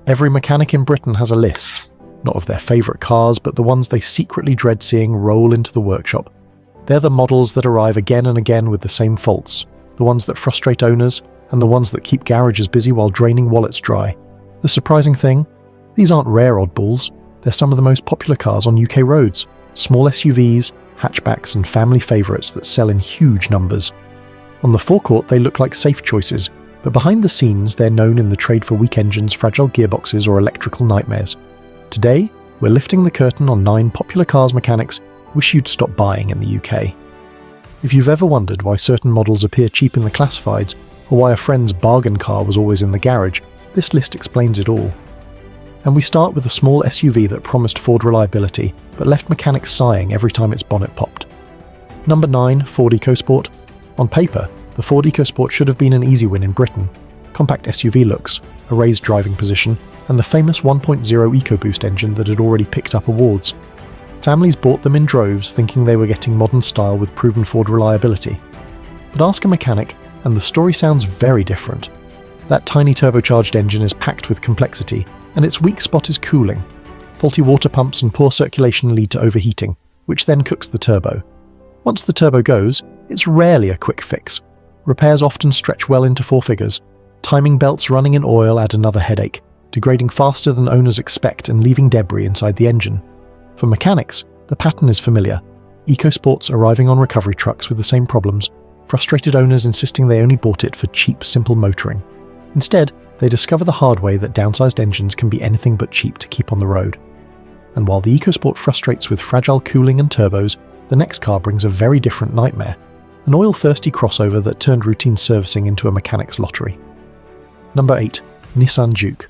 Every mechanic in Britain has a list, not of their favourite cars, but the ones they secretly dread seeing roll into the workshop. They're the models that arrive again and again with the same faults, the ones that frustrate owners, and the ones that keep garages busy while draining wallets dry. The surprising thing? These aren't rare oddballs, they're some of the most popular cars on UK roads, small SUVs, hatchbacks and family favourites that sell in huge numbers. On the forecourt they look like safe choices, but behind the scenes they're known in the trade for weak engines, fragile gearboxes or electrical nightmares. Today, we're lifting the curtain on 9 popular cars mechanics wish you'd stop buying in the UK. If you've ever wondered why certain models appear cheap in the classifieds, or why a friend's bargain car was always in the garage, this list explains it all. And we start with a small SUV that promised Ford reliability, but left mechanics sighing every time its bonnet popped. Number 9, Ford EcoSport. On paper, the Ford EcoSport should have been an easy win in Britain. Compact SUV looks, a raised driving position, and the famous 1.0 EcoBoost engine that had already picked up awards. Families bought them in droves thinking they were getting modern style with proven Ford reliability. But ask a mechanic, and the story sounds very different. That tiny turbocharged engine is packed with complexity, and its weak spot is cooling. Faulty water pumps and poor circulation lead to overheating, which then cooks the turbo. Once the turbo goes, it's rarely a quick fix. Repairs often stretch well into 4 figures. Timing belts running in oil add another headache, degrading faster than owners expect and leaving debris inside the engine. For mechanics, the pattern is familiar. EcoSports arriving on recovery trucks with the same problems, frustrated owners insisting they only bought it for cheap, simple motoring. Instead, they discover the hard way that downsized engines can be anything but cheap to keep on the road. And while the EcoSport frustrates with fragile cooling and turbos, the next car brings a very different nightmare. An oil-thirsty crossover that turned routine servicing into a mechanic's lottery. Number 8. Nissan Juke.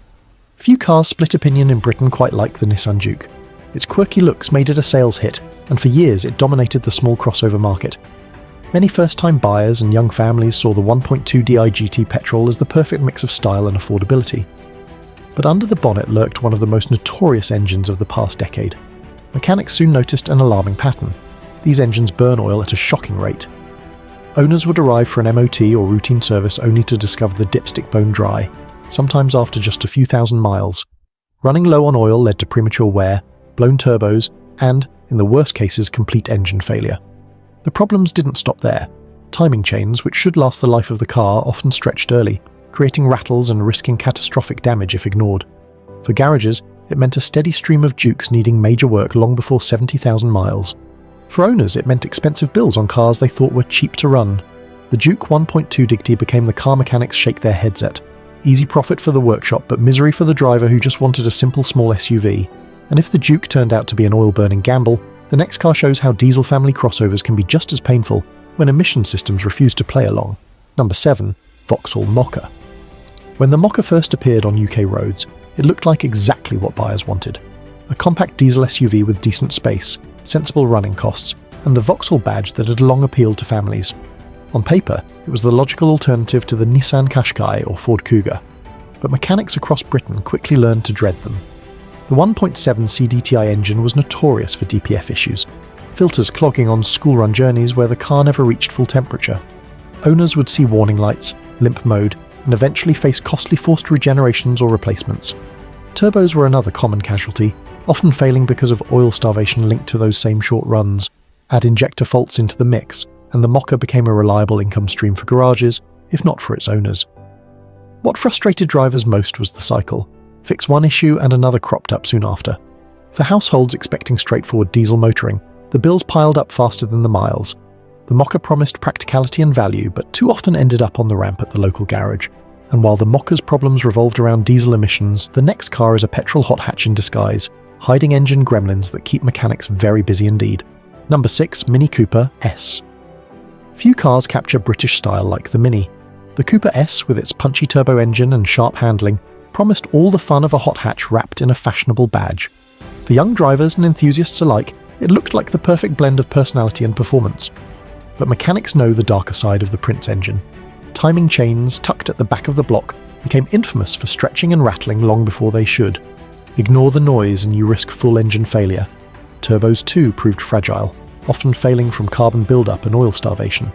Few cars split opinion in Britain quite like the Nissan Juke. Its quirky looks made it a sales hit, and for years it dominated the small crossover market. Many first-time buyers and young families saw the 1.2 DI petrol as the perfect mix of style and affordability. But under the bonnet lurked one of the most notorious engines of the past decade. Mechanics soon noticed an alarming pattern. These engines burn oil at a shocking rate. Owners would arrive for an MOT or routine service only to discover the dipstick bone dry, sometimes after just a few thousand miles. Running low on oil led to premature wear, blown turbos, and, in the worst cases, complete engine failure. The problems didn't stop there. Timing chains, which should last the life of the car, often stretched early, creating rattles and risking catastrophic damage if ignored. For garages, it meant a steady stream of Jukes needing major work long before 70,000 miles. For owners, it meant expensive bills on cars they thought were cheap to run. The Juke 1.2 Digity became the car mechanics shake their heads at. Easy profit for the workshop, but misery for the driver who just wanted a simple small SUV. And if the Juke turned out to be an oil-burning gamble, the next car shows how diesel family crossovers can be just as painful when emission systems refuse to play along. Number 7. Vauxhall Mokka. When the Mokka first appeared on UK roads, it looked like exactly what buyers wanted. A compact diesel SUV with decent space, sensible running costs, and the Vauxhall badge that had long appealed to families. On paper, it was the logical alternative to the Nissan Qashqai or Ford Kuga. But mechanics across Britain quickly learned to dread them. The 1.7 CDTI engine was notorious for DPF issues, filters clogging on school-run journeys where the car never reached full temperature. Owners would see warning lights, limp mode, and eventually face costly forced regenerations or replacements. Turbos were another common casualty, often failing because of oil starvation linked to those same short runs. Add injector faults into the mix, and the Mokka became a reliable income stream for garages, if not for its owners. What frustrated drivers most was the cycle. Fix one issue and another cropped up soon after. For households expecting straightforward diesel motoring, the bills piled up faster than the miles. The Mokka promised practicality and value, but too often ended up on the ramp at the local garage. And while the Mokka's problems revolved around diesel emissions, the next car is a petrol hot hatch in disguise, hiding engine gremlins that keep mechanics very busy indeed. Number 6. Mini Cooper S. Few cars capture British style like the Mini. The Cooper S, with its punchy turbo engine and sharp handling, promised all the fun of a hot hatch wrapped in a fashionable badge. For young drivers and enthusiasts alike, it looked like the perfect blend of personality and performance. But mechanics know the darker side of the Prince engine. Timing chains tucked at the back of the block became infamous for stretching and rattling long before they should. Ignore the noise and you risk full engine failure. Turbos too proved fragile, often failing from carbon buildup and oil starvation.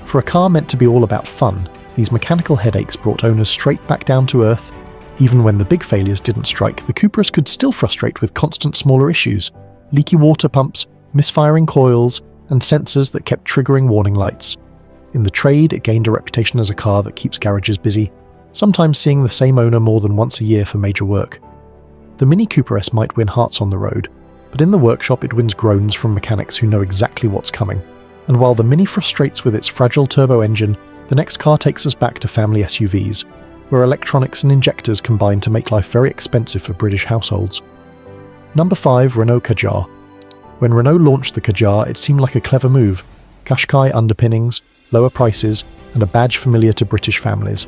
For a car meant to be all about fun, these mechanical headaches brought owners straight back down to earth, Even when the big failures didn't strike, the Cupras could still frustrate with constant smaller issues: leaky water pumps, misfiring coils, and sensors that kept triggering warning lights. In the trade, it gained a reputation as a car that keeps garages busy, sometimes seeing the same owner more than once a year for major work. The Mini Cooper S might win hearts on the road, but in the workshop it wins groans from mechanics who know exactly what's coming. And while the Mini frustrates with its fragile turbo engine, the next car takes us back to family SUVs, where electronics and injectors combine to make life very expensive for British households. Number 5, Renault Kadjar. When Renault launched the Kadjar, it seemed like a clever move: Qashqai underpinnings, lower prices, and a badge familiar to British families.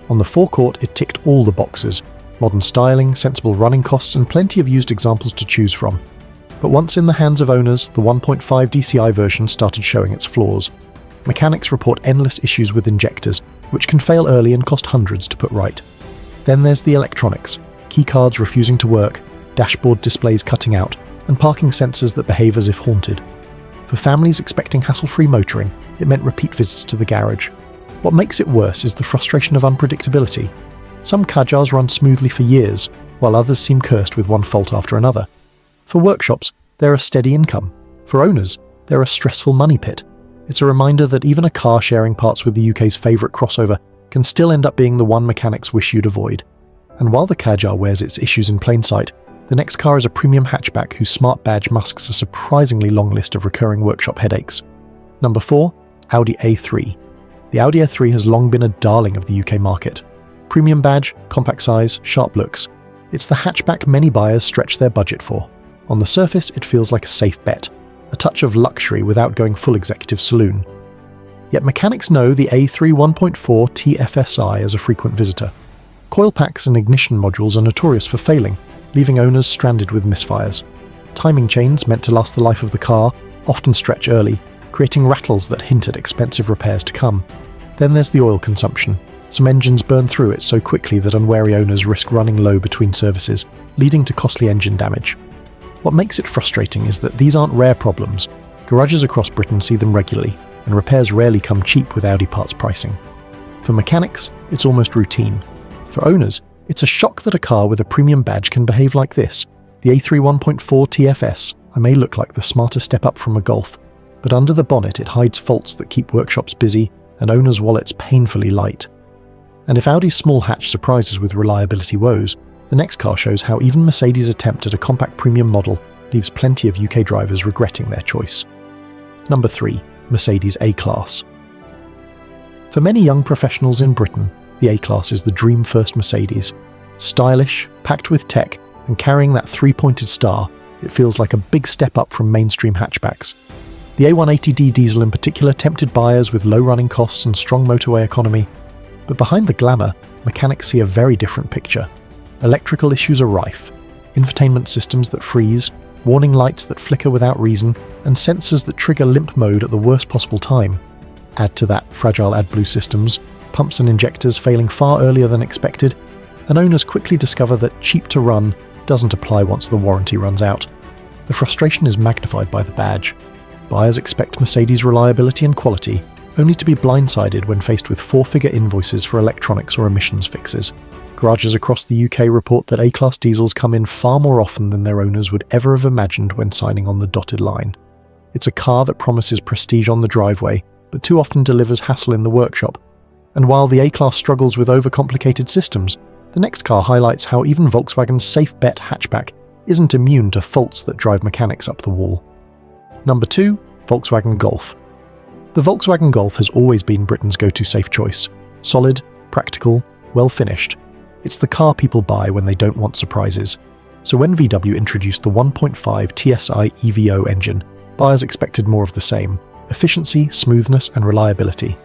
On the forecourt, it ticked all the boxes: modern styling, sensible running costs, and plenty of used examples to choose from. But once in the hands of owners, the 1.5 DCI version started showing its flaws. Mechanics report endless issues with injectors, which can fail early and cost hundreds to put right. Then there's the electronics: keycards refusing to work, dashboard displays cutting out, and parking sensors that behave as if haunted. For families expecting hassle-free motoring, it meant repeat visits to the garage. What makes it worse is the frustration of unpredictability. Some Kadjars run smoothly for years, while others seem cursed with one fault after another. For workshops, they're a steady income. For owners, they're a stressful money pit. It's a reminder that even a car sharing parts with the UK's favourite crossover can still end up being the one mechanics wish you'd avoid. And while the Kadjar wears its issues in plain sight, the next car is a premium hatchback whose smart badge masks a surprisingly long list of recurring workshop headaches. Number 4, Audi A3. The Audi A3 has long been a darling of the UK market. Premium badge, compact size, sharp looks. It's the hatchback many buyers stretch their budget for. On the surface, it feels like a safe bet, a touch of luxury without going full executive saloon. Yet mechanics know the A3 1.4 TFSI as a frequent visitor. Coil packs and ignition modules are notorious for failing, leaving owners stranded with misfires. Timing chains meant to last the life of the car often stretch early, creating rattles that hint at expensive repairs to come. Then there's the oil consumption. Some engines burn through it so quickly that unwary owners risk running low between services, leading to costly engine damage. What makes it frustrating is that these aren't rare problems. Garages across Britain see them regularly, and repairs rarely come cheap with Audi parts pricing. For mechanics, it's almost routine. For owners, it's a shock that a car with a premium badge can behave like this. The A3 1.4 TFS, I may look like the smartest step up from a Golf, but under the bonnet it hides faults that keep workshops busy and owners' wallets painfully light. And if Audi's small hatch surprises with reliability woes, the next car shows how even Mercedes' attempt at a compact premium model leaves plenty of UK drivers regretting their choice. Number 3, Mercedes A-Class. For many young professionals in Britain, the A-Class is the dream first Mercedes. Stylish, packed with tech, and carrying that three-pointed star, it feels like a big step up from mainstream hatchbacks. The A180D diesel in particular tempted buyers with low running costs and strong motorway economy. But behind the glamour, mechanics see a very different picture. Electrical issues are rife. Infotainment systems that freeze, warning lights that flicker without reason, and sensors that trigger limp mode at the worst possible time. Add to that fragile AdBlue systems, pumps and injectors failing far earlier than expected, and owners quickly discover that cheap to run doesn't apply once the warranty runs out. The frustration is magnified by the badge. Buyers expect Mercedes reliability and quality, only to be blindsided when faced with four-figure invoices for electronics or emissions fixes. Garages across the UK report that A-Class diesels come in far more often than their owners would ever have imagined when signing on the dotted line. It's a car that promises prestige on the driveway, but too often delivers hassle in the workshop. And while the A-Class struggles with overcomplicated systems, the next car highlights how even Volkswagen's safe bet hatchback isn't immune to faults that drive mechanics up the wall. Number 2, Volkswagen Golf. The Volkswagen Golf has always been Britain's go-to safe choice. Solid, practical, well-finished. It's the car people buy when they don't want surprises. So when VW introduced the 1.5 TSI EVO engine, buyers expected more of the same: efficiency, smoothness, and reliability.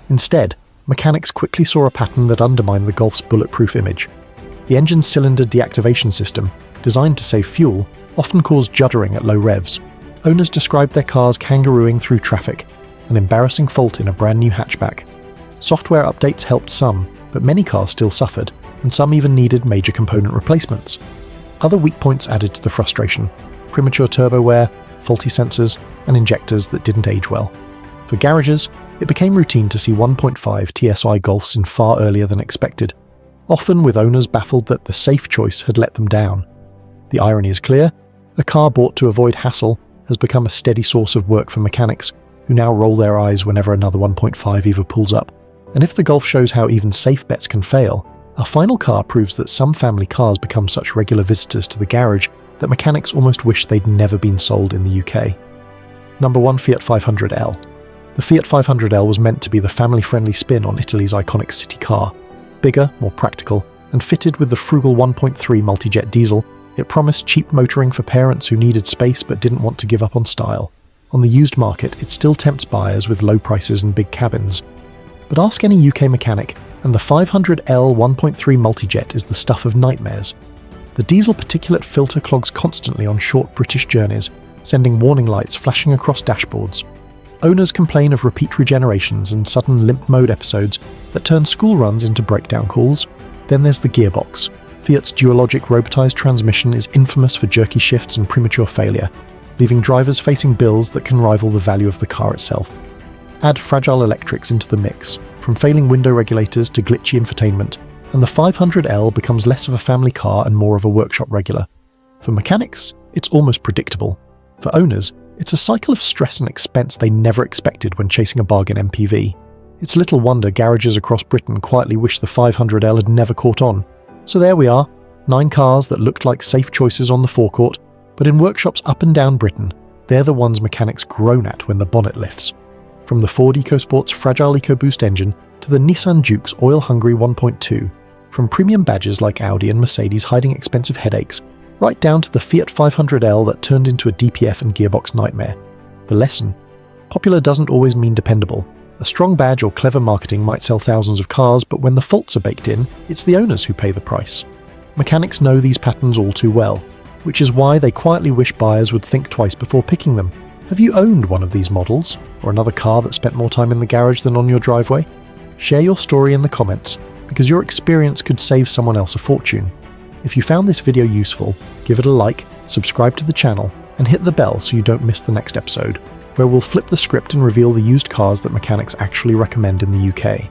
Instead, mechanics quickly saw a pattern that undermined the Golf's bulletproof image. The engine's cylinder deactivation system, designed to save fuel, often caused juddering at low revs. Owners described their cars kangarooing through traffic, an embarrassing fault in a brand new hatchback. Software updates helped some, but many cars still suffered, and some even needed major component replacements. Other weak points added to the frustration: premature turbo wear, faulty sensors, and injectors that didn't age well. For garages, it became routine to see 1.5 TSI Golfs in far earlier than expected. often with owners baffled that the safe choice had let them down. The irony is clear: a car bought to avoid hassle has become a steady source of work for mechanics, who now roll their eyes whenever another 1.5 EVA pulls up. And if the Golf shows how even safe bets can fail, our final car proves that some family cars become such regular visitors to the garage that mechanics almost wish they'd never been sold in the UK. Number 1. Fiat 500L. The Fiat 500L was meant to be the family-friendly spin on Italy's iconic city car. Bigger, more practical, and fitted with the frugal 1.3 multi-jet diesel, it promised cheap motoring for parents who needed space but didn't want to give up on style. On the used market, it still tempts buyers with low prices and big cabins. But ask any UK mechanic, and the 500L 1.3 multi-jet is the stuff of nightmares. The diesel particulate filter clogs constantly on short British journeys, sending warning lights flashing across dashboards. Owners complain of repeat regenerations and sudden limp mode episodes that turn school runs into breakdown calls. Then there's the gearbox. Fiat's dual-logic robotized transmission is infamous for jerky shifts and premature failure, leaving drivers facing bills that can rival the value of the car itself. Add fragile electrics into the mix, from failing window regulators to glitchy infotainment, and the 500L becomes less of a family car and more of a workshop regular. For mechanics, it's almost predictable. For owners, it's a cycle of stress and expense they never expected when chasing a bargain MPV. It's little wonder garages across Britain quietly wish the 500L had never caught on. So there we are, 9 cars that looked like safe choices on the forecourt, but in workshops up and down Britain, they're the ones mechanics groan at when the bonnet lifts. From the Ford EcoSport's fragile EcoBoost engine to the Nissan Juke's oil-hungry 1.2, from premium badges like Audi and Mercedes hiding expensive headaches, right down to the Fiat 500L that turned into a DPF and gearbox nightmare. The lesson: popular doesn't always mean dependable. A strong badge or clever marketing might sell thousands of cars, but when the faults are baked in, it's the owners who pay the price. Mechanics know these patterns all too well, which is why they quietly wish buyers would think twice before picking them. Have you owned one of these models, or another car that spent more time in the garage than on your driveway? Share your story in the comments, because your experience could save someone else a fortune. If you found this video useful, give it a like, subscribe to the channel, and hit the bell so you don't miss the next episode, where we'll flip the script and reveal the used cars that mechanics actually recommend in the UK.